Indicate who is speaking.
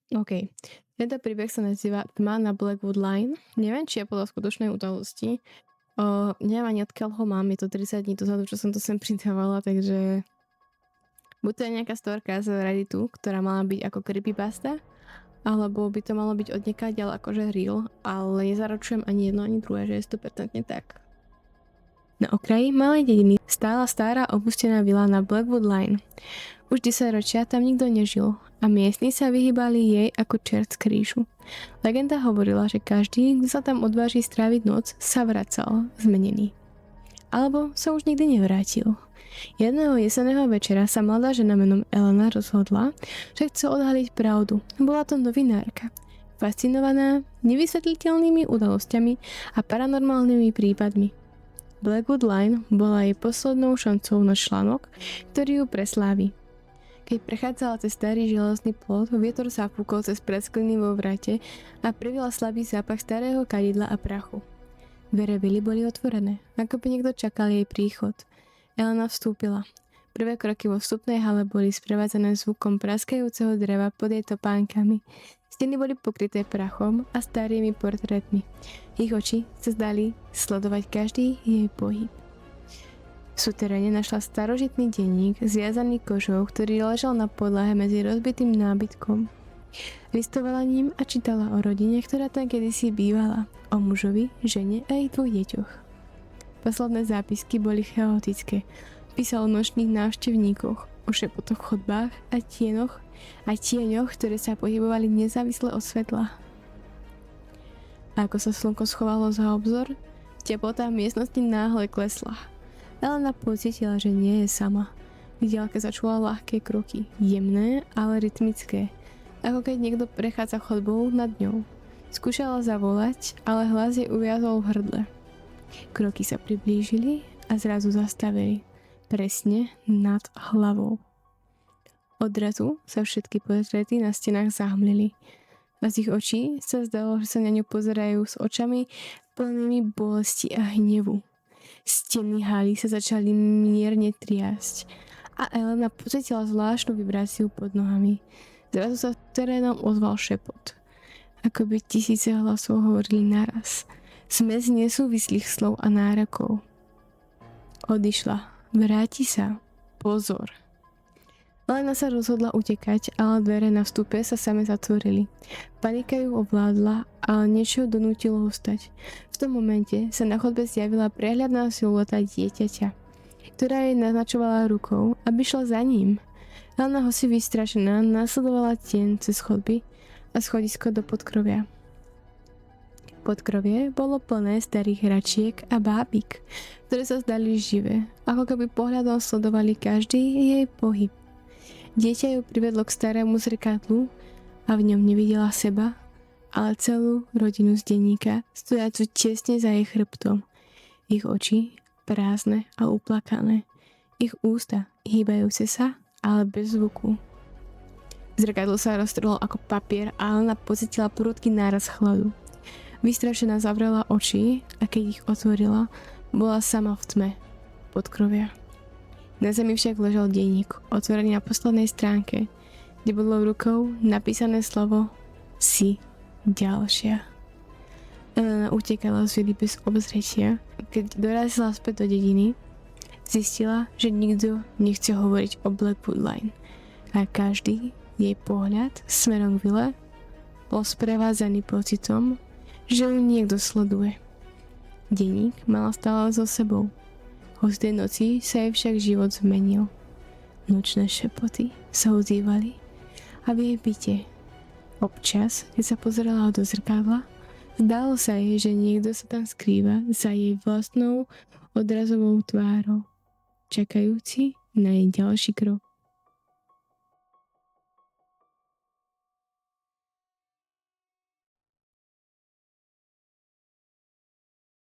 Speaker 1: OK. Tento príbeh sa nazýva Tma na Blackwood Line. Neviem, či je podľa skutočnej udalosti. Neviem ani odkiaľ ho mám, je to 30 dní dozadu, čo som to sem pridávala, takže buď to je nejaká storka z Redditu, ktorá mala byť ako creepypasta, alebo by to malo byť odniekaďaľ akože real, ale nezaručujem ani jedno, ani druhé, že je 100% tak. Na okraji malej dediny stála stará opustená vila na Blackwood Line. Už 10 ročia tam nikto nežil a miestni sa vyhýbali jej ako čert z krížu. Legenda hovorila, že každý, kto sa tam odváži stráviť noc, sa vracal zmenený. Alebo sa už nikdy nevrátil. Jedného jesenného večera sa mladá žena menom Elena rozhodla, že chce odhaliť pravdu. Bola to novinárka, fascinovaná nevysvetliteľnými udalosťami a paranormálnymi prípadmi. Blackwood Line bola jej poslednou šancou na článok, ktorý ju preslávi. Keď prechádzala cez starý železný plot, vietor zafúkol cez praskliny vo vrate a privila slabý zápach starého kadidla a prachu. Dvere vily boli otvorené, ako by niekto čakal jej príchod. Elena vstúpila. Prvé kroky vo vstupnej hale boli sprevádzané zvukom praskajúceho dreva pod jej topánkami. Steny boli pokryté prachom a starými portrétmi. Ich oči sa zdali sledovať každý jej pohyb. V suteréne našla starožitný denník zviazaný kožou, ktorý ležal na podlahe medzi rozbitým nábytkom. Listovala ním a čítala o rodine, ktorá tam kedysi bývala, o mužovi, žene a ich 2 deťoch. Posledné zápisky boli chaotické. Písal o nočných návštevníkoch, o šepotoch v chodbách a tieňoch, ktoré sa pohybovali nezávisle od svetla. A ako sa slnko schovalo za obzor, teplota v miestnosti náhle klesla. Elena pocítila, že nie je sama. V diaľke začula ľahké kroky, jemné, ale rytmické, ako keď niekto prechádza chodbou nad ňou. Skúšala zavolať, ale hlas jej uviazol v hrdle. Kroky sa priblížili a zrazu zastavili, presne nad hlavou. Odrazu sa všetky portréty na stenách zahmlili a z ich očí sa zdalo, že sa na ňu pozerajú s očami plnými bolesti a hnevu. Steny haly sa začali mierne triasť a Elena pocítila zvláštnu vibráciu pod nohami. Zrazu sa terénom ozval šepot, ako by tisíce hlasov hovorili naraz. Smes nesúvislých slov a nárokov. Odišla. Vráti sa. Pozor. Elena sa rozhodla utekať, ale dvere na vstupe sa same zatvorili. Panika ju ovládla, ale niečo ju donútilo ostať. V tom momente sa na chodbe zjavila prehľadná silueta dieťaťa, ktorá jej naznačovala rukou, aby šla za ním. Elena ho si vystrašená nasledovala tieň cez chodby a schodisko do podkrovia. Podkrovie bolo plné starých hračiek a bábik, ktoré sa zdali živé, ako keby pohľadom sledovali každý jej pohyb. Dieťa ju privedlo k starému zrkadlu a v ňom nevidela seba, ale celú rodinu z denníka, stojacu tesne za jej chrbtom. Ich oči prázdne a uplakané, ich ústa hýbajúce sa, ale bez zvuku. Zrkadlo sa roztrhlo ako papier a Elena pocítila prudký náraz chladu. Vystrašená zavrela oči a keď ich otvorila, bola sama v tme podkrovia. Na zemi však ležal denník, otvorený na poslednej stránke, kde bolo rukou napísané slovo Si ďalšia. Elena utekala z vily bez obzretia. Keď dorazila späť do dediny, zistila, že nikto nechce hovoriť o Blackwood Line a každý jej pohľad smerom k vile bol sprevádzaný pocitom, že ju niekto sleduje. Denník mala stále so sebou. Hostej noci sa jej však život zmenil. Nočné šepoty sa ozývali a v jej byte. Občas, keď sa pozerala do zrkadla, zdalo sa jej, že niekto sa tam skrýva za jej vlastnou odrazovou tvárou, čakajúci na jej ďalší krok.